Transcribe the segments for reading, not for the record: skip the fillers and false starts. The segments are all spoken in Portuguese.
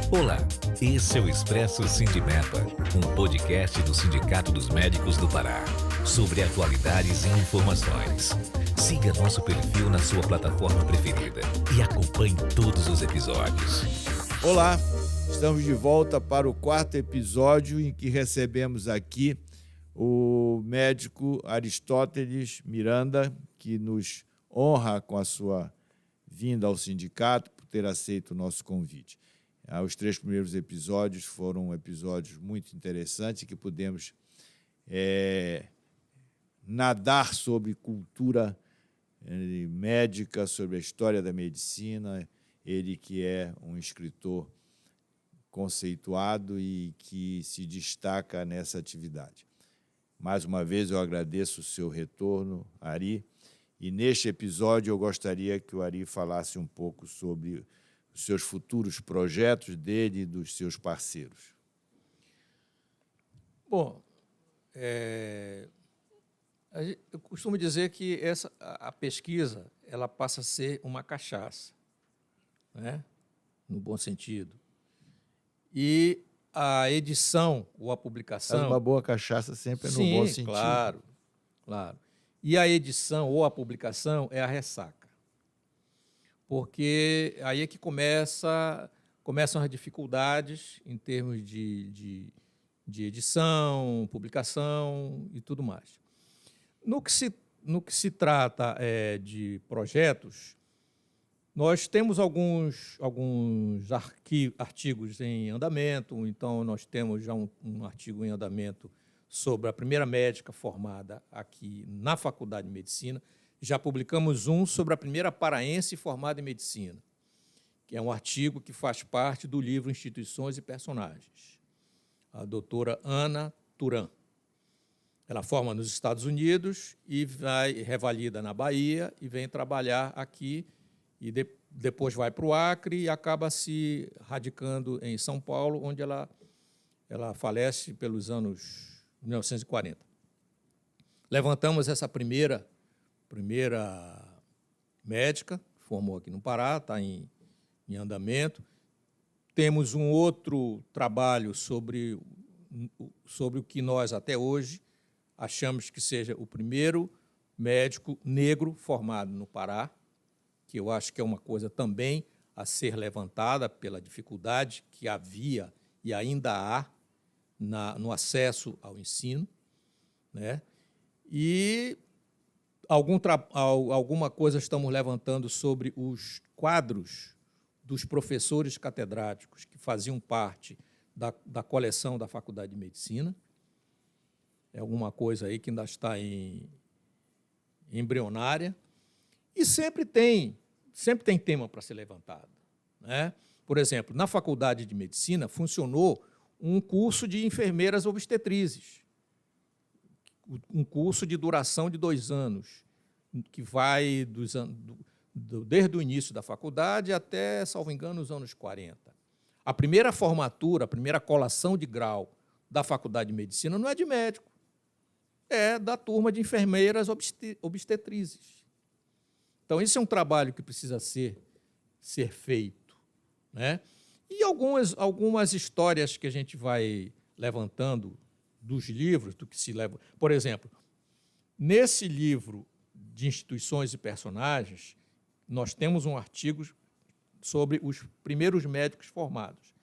Olá, esse é o Expresso Sindimepa, um podcast do Sindicato dos Médicos do Pará, sobre atualidades e informações. Siga nosso perfil na sua plataforma preferida e acompanhe todos os episódios. Olá, estamos de volta para o quarto episódio em que recebemos aqui o médico Aristóteles Miranda, que nos honra com a sua vinda ao sindicato por ter aceito o nosso convite. Os 3 primeiros episódios foram episódios muito interessantes que pudemos nadar sobre cultura médica, sobre a história da medicina. Ele que é um escritor conceituado e que se destaca nessa atividade. Mais uma vez eu agradeço o seu retorno, Ari, e neste episódio eu gostaria que o Ari falasse um pouco sobre os seus futuros projetos dele e dos seus parceiros. Bom, eu costumo dizer que a pesquisa ela passa a ser uma cachaça, né? No bom sentido. E a edição ou a publicação... Mas uma boa cachaça sempre é no bom sentido. Claro, claro. E a edição ou a publicação é a ressaca. Porque aí é que começam as dificuldades em termos de edição, publicação e tudo mais. No que se trata de projetos, nós temos alguns artigos em andamento. Então, nós temos já um artigo em andamento sobre a primeira médica formada aqui na Faculdade de Medicina. Já publicamos um sobre a primeira paraense formada em medicina, que é um artigo que faz parte do livro Instituições e Personagens, a doutora Ana Turan. Ela forma nos Estados Unidos e revalida na Bahia e vem trabalhar aqui e depois vai para o Acre e acaba se radicando em São Paulo, onde ela falece pelos anos 1940. Levantamos essa primeira médica, formou aqui no Pará, está em andamento. Temos um outro trabalho sobre o que nós, até hoje, achamos que seja o primeiro médico negro formado no Pará, que eu acho que é uma coisa também a ser levantada pela dificuldade que havia e ainda há no acesso ao ensino, né? E alguma coisa estamos levantando sobre os quadros dos professores catedráticos que faziam parte da coleção da Faculdade de Medicina. É alguma coisa aí que ainda está embrionária. E sempre tem tema para ser levantado, né? Por exemplo, na Faculdade de Medicina funcionou um curso de enfermeiras obstetrizes, um curso de duração de 2 anos, que vai desde o início da faculdade até, salvo engano, os anos 40. A primeira formatura, a primeira colação de grau da Faculdade de Medicina não é de médico, é da turma de enfermeiras obstetrizes. Então, esse é um trabalho que precisa ser feito, né? E algumas histórias que a gente vai levantando dos livros, do que se leva. Por exemplo, nesse livro de Instituições e Personagens, nós temos um artigo sobre os primeiros médicos formados.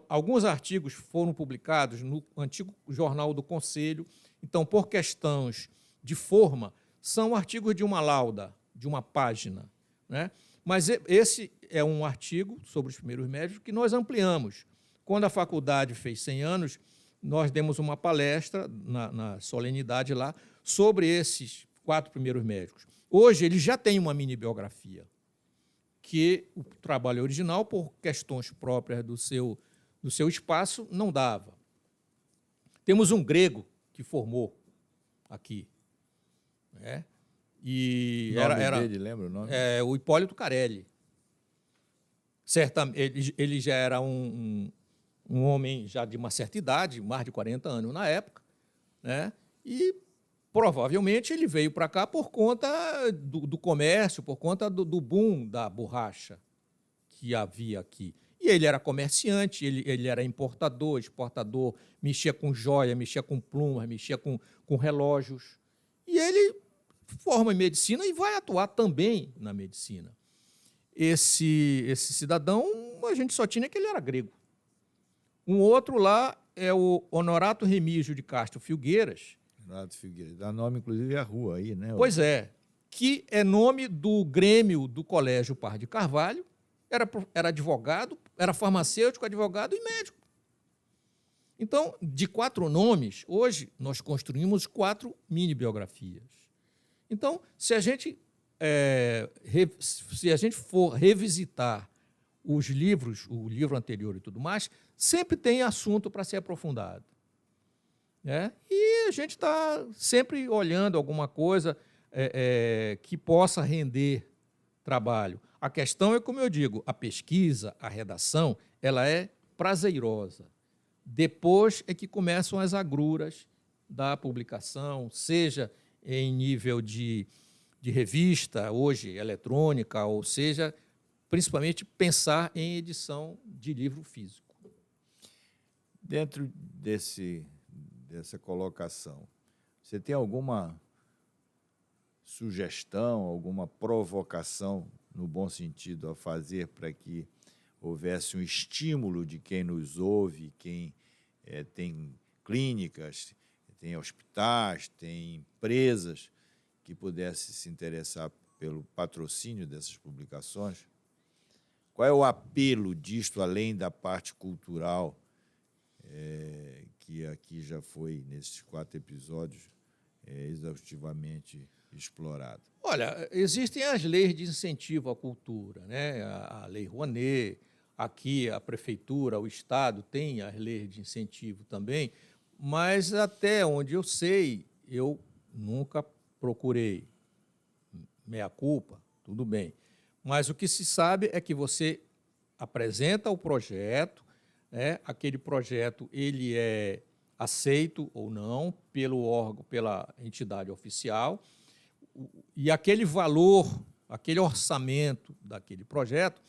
Alguns artigos foram publicados no antigo Jornal do Conselho. Então, por questões de forma, são artigos de uma lauda, de uma página, né? Mas esse é um artigo sobre os primeiros médicos que nós ampliamos. Quando a faculdade fez 100 anos, nós demos uma palestra na solenidade lá sobre esses 4 primeiros médicos. Hoje, ele já tem uma mini-biografia, que o trabalho original, por questões próprias do seu espaço, não dava. Temos um grego que formou aqui, né? E o nome dele, lembra o nome? O Hipólito Carelli. Ele já era um homem já de uma certa idade, mais de 40 anos na época, né? E provavelmente ele veio para cá por conta do comércio, por conta do boom da borracha que havia aqui. E ele era comerciante, ele era importador, exportador, mexia com joia, mexia com plumas, mexia com relógios. E ele forma em medicina e vai atuar também na medicina. Esse cidadão, a gente só tinha que ele era grego. Um outro lá é o Honorato Remígio de Castro Filgueiras. Honorato Filgueiras. Dá nome, inclusive, à rua aí, né? Pois é, que é nome do Grêmio do Colégio Par de Carvalho. Era advogado, era farmacêutico, advogado e médico. Então, de 4 nomes, hoje nós construímos 4 mini-biografias. Então, se a gente for revisitar os livros, o livro anterior e tudo mais, sempre tem assunto para ser aprofundado. Né? E a gente está sempre olhando alguma coisa que possa render trabalho. A questão é, como eu digo, a pesquisa, a redação, ela é prazerosa. Depois é que começam as agruras da publicação, seja em nível de revista, hoje eletrônica, ou seja, principalmente pensar em edição de livro físico. Dentro dessa colocação, você tem alguma sugestão, alguma provocação, no bom sentido, a fazer para que houvesse um estímulo de quem nos ouve, quem tem clínicas, tem hospitais, tem empresas que pudesse se interessar pelo patrocínio dessas publicações? Qual é o apelo disto, além da parte cultural, que aqui já foi, nesses 4 episódios, exaustivamente explorado? Olha, existem as leis de incentivo à cultura, né? A Lei Rouanet, aqui a Prefeitura, o Estado tem as leis de incentivo também, mas até onde eu sei, eu nunca procurei. Meia culpa, tudo bem. Mas o que se sabe é que você apresenta o projeto, né? Aquele projeto ele é aceito ou não pelo órgão, pela entidade oficial, e aquele valor, aquele orçamento daquele projeto,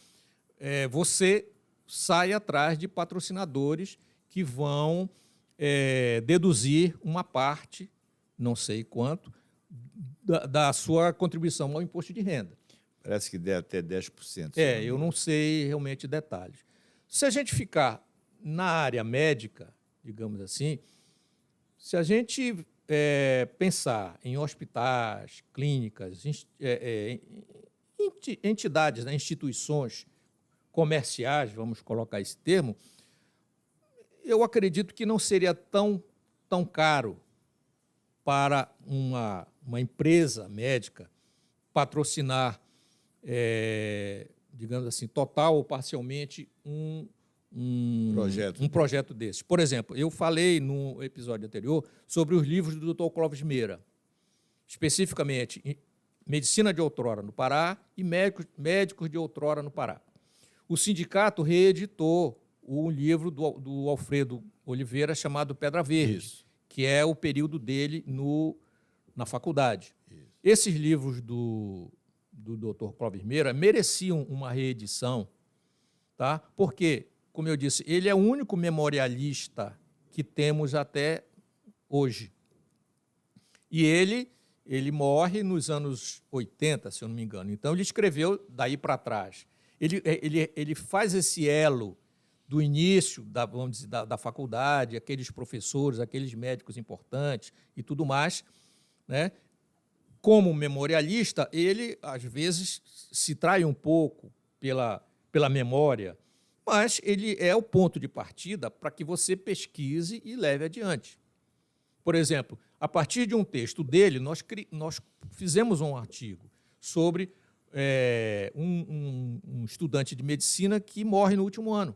você sai atrás de patrocinadores que vão deduzir uma parte, não sei quanto, da sua contribuição ao imposto de renda. Parece que dê até 10%. Eu não sei realmente detalhes. Se a gente ficar na área médica, digamos assim, se a gente pensar em hospitais, clínicas, entidades, né, instituições comerciais, vamos colocar esse termo, eu acredito que não seria tão caro para uma empresa médica patrocinar, digamos assim, total ou parcialmente um projeto desse. Por exemplo, eu falei no episódio anterior sobre os livros do Dr. Clóvis Meira, especificamente Medicina de Outrora no Pará e Médicos de Outrora no Pará. O sindicato reeditou um livro do Alfredo Oliveira chamado Pedra Verde, Isso. que é o período dele na faculdade. Isso. Esses livros do Dr. Clóvis Meira mereciam uma reedição, tá? Porque, como eu disse, ele é o único memorialista que temos até hoje. E ele morre nos anos 80, se eu não me engano. Então, ele escreveu daí para trás. Ele faz esse elo do início vamos dizer, da faculdade, aqueles professores, aqueles médicos importantes e tudo mais, né? Como memorialista, ele, às vezes, se trai um pouco pela memória, mas ele é o ponto de partida para que você pesquise e leve adiante. Por exemplo, a partir de um texto dele, nós fizemos um artigo sobre um estudante de medicina que morre no último ano.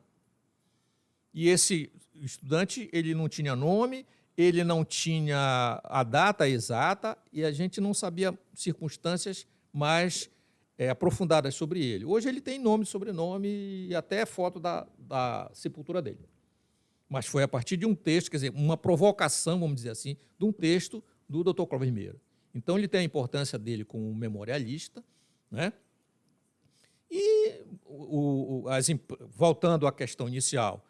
E esse estudante ele não tinha nome, ele não tinha a data exata e a gente não sabia circunstâncias mais aprofundadas sobre ele. Hoje ele tem nome, sobrenome e até foto da sepultura dele. Mas foi a partir de um texto, quer dizer, uma provocação, vamos dizer assim, de um texto do Dr. Clóvis Meira. Então, ele tem a importância dele como memorialista, né? E, voltando à questão inicial,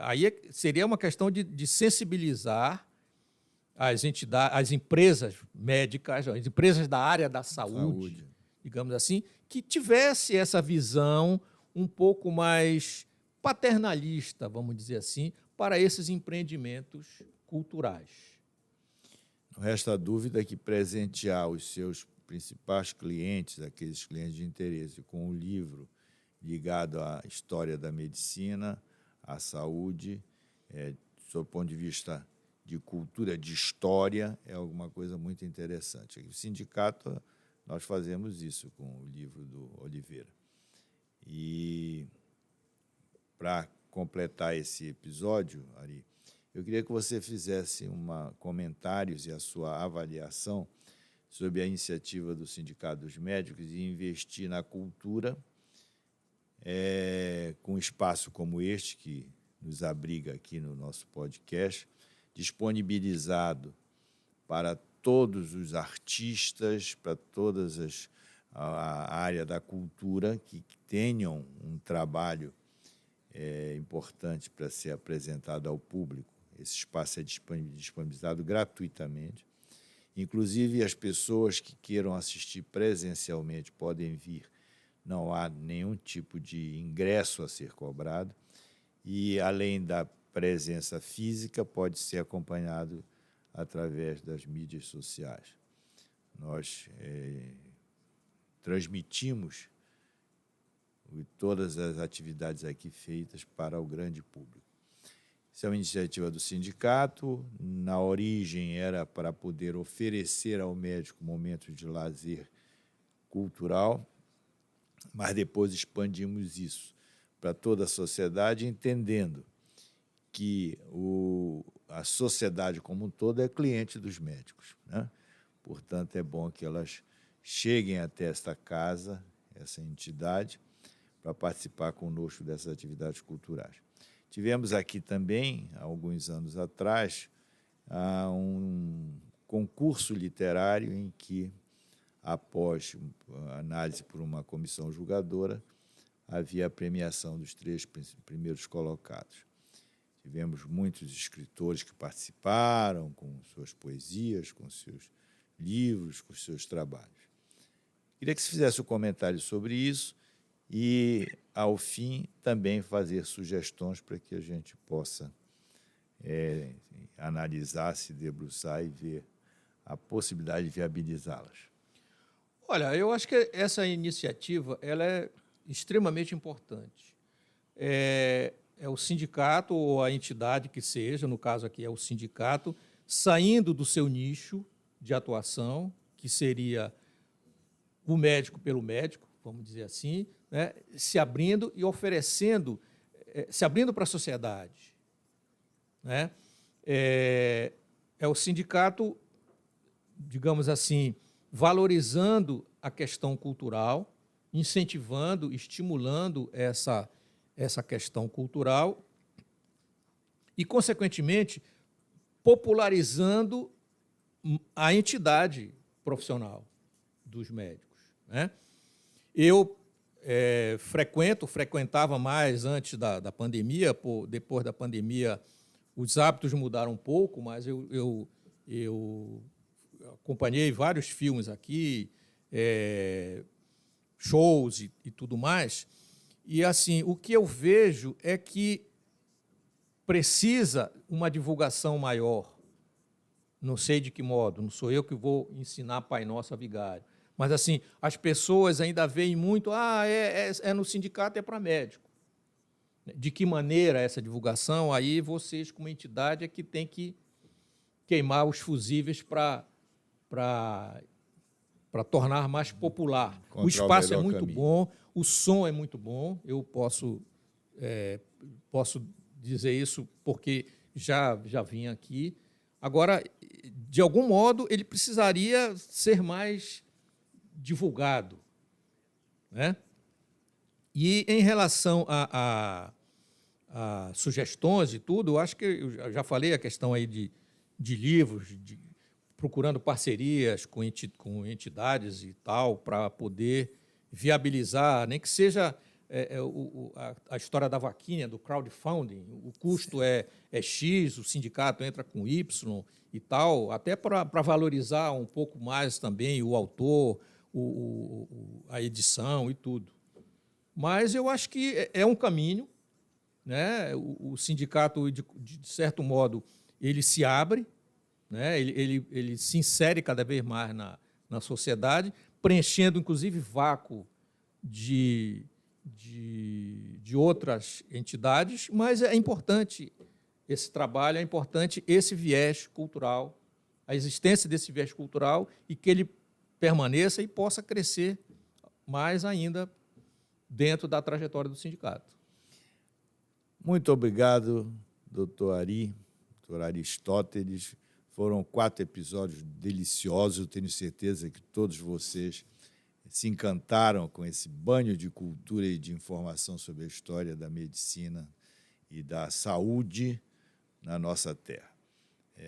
aí seria uma questão de sensibilizar as entidades, as empresas médicas, as empresas da área da saúde, digamos assim, que tivesse essa visão um pouco mais paternalista, vamos dizer assim, para esses empreendimentos culturais. Não resta dúvida que presentear os seus principais clientes, aqueles clientes de interesse, com um livro ligado à história da medicina, à saúde, sob o ponto de vista de cultura, de história, é alguma coisa muito interessante. O sindicato, nós fazemos isso com o livro do Oliveira. E, para completar esse episódio, Ari, eu queria que você fizesse comentários e a sua avaliação sobre a iniciativa do Sindicato dos Médicos de investir na cultura, com um espaço como este, que nos abriga aqui no nosso podcast, disponibilizado para todos os artistas, para todas a área da cultura que tenham um trabalho importante para ser apresentado ao público. Esse espaço é disponibilizado gratuitamente. Inclusive, as pessoas que queiram assistir presencialmente podem vir. Não há nenhum tipo de ingresso a ser cobrado. E, além da presença física, pode ser acompanhado através das mídias sociais. Nós transmitimos todas as atividades aqui feitas para o grande público. Isso é uma iniciativa do sindicato. Na origem era para poder oferecer ao médico momentos de lazer cultural, mas depois expandimos isso para toda a sociedade, entendendo que a sociedade como um todo é cliente dos médicos, né? Portanto, é bom que elas cheguem até esta casa, essa entidade, para participar conosco dessas atividades culturais. Tivemos aqui também, há alguns anos atrás, um concurso literário em que, após análise por uma comissão julgadora, havia a premiação dos 3 primeiros colocados. Tivemos muitos escritores que participaram com suas poesias, com seus livros, com seus trabalhos. Queria que você fizesse um comentário sobre isso e, ao fim, também fazer sugestões para que a gente possa analisar, se debruçar e ver a possibilidade de viabilizá-las. Olha, eu acho que essa iniciativa ela é extremamente importante. É o sindicato ou a entidade que seja, no caso aqui é o sindicato, saindo do seu nicho de atuação, que seria o médico pelo médico, vamos dizer assim, né, se abrindo e oferecendo, se abrindo para a sociedade, né? É o sindicato, digamos assim, valorizando a questão cultural, incentivando, estimulando essa questão cultural e, consequentemente, popularizando a entidade profissional dos médicos, né? Eu frequentava mais antes da pandemia, depois da pandemia os hábitos mudaram um pouco, mas eu acompanhei vários filmes aqui, shows e tudo mais, e assim, o que eu vejo é que precisa uma divulgação maior. Não sei de que modo, não sou eu que vou ensinar Pai Nosso a vigário, mas assim, as pessoas ainda veem muito, no sindicato, é para médico. De que maneira essa divulgação? Aí vocês, como entidade, é que tem que queimar os fusíveis para tornar mais popular. O espaço é muito bom, o som é muito bom, eu posso dizer isso porque já vim aqui. Agora, de algum modo, ele precisaria ser mais divulgado, né? E, em relação a sugestões e tudo, eu acho que eu já falei a questão aí de livros, procurando parcerias com entidades e tal, para poder viabilizar, nem que seja a história da vaquinha, do crowdfunding, o custo é X, o sindicato entra com Y e tal, até para valorizar um pouco mais também o autor, a edição e tudo. Mas eu acho que é um caminho, né? O sindicato, de certo modo, ele se abre, né? Ele se insere cada vez mais na sociedade, preenchendo, inclusive, vácuo de outras entidades, mas é importante esse trabalho, é importante esse viés cultural, a existência desse viés cultural e que ele permaneça e possa crescer mais ainda dentro da trajetória do sindicato. Muito obrigado, doutor Ari, doutor Aristóteles. Foram 4 episódios deliciosos, eu tenho certeza que todos vocês se encantaram com esse banho de cultura e de informação sobre a história da medicina e da saúde na nossa terra.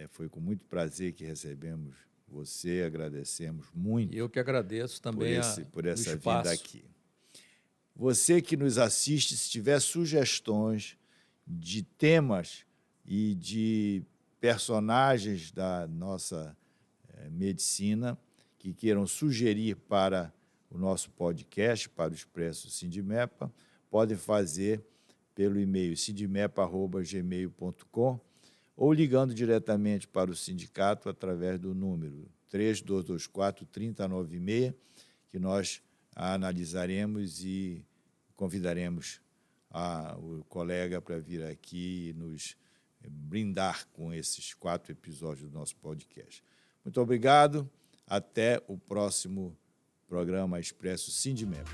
Foi com muito prazer que recebemos você, agradecemos muito. Eu que agradeço também por essa vinda aqui. Você que nos assiste, se tiver sugestões de temas e de personagens da nossa medicina que queiram sugerir para o nosso podcast, para o Expresso Sindimepa, podem fazer pelo e-mail sindimepa@gmail.com ou ligando diretamente para o sindicato através do número 3224-3096, que nós analisaremos e convidaremos o colega para vir aqui e nos brindar com esses 4 episódios do nosso podcast. Muito obrigado. Até o próximo programa Expresso Sindimepa.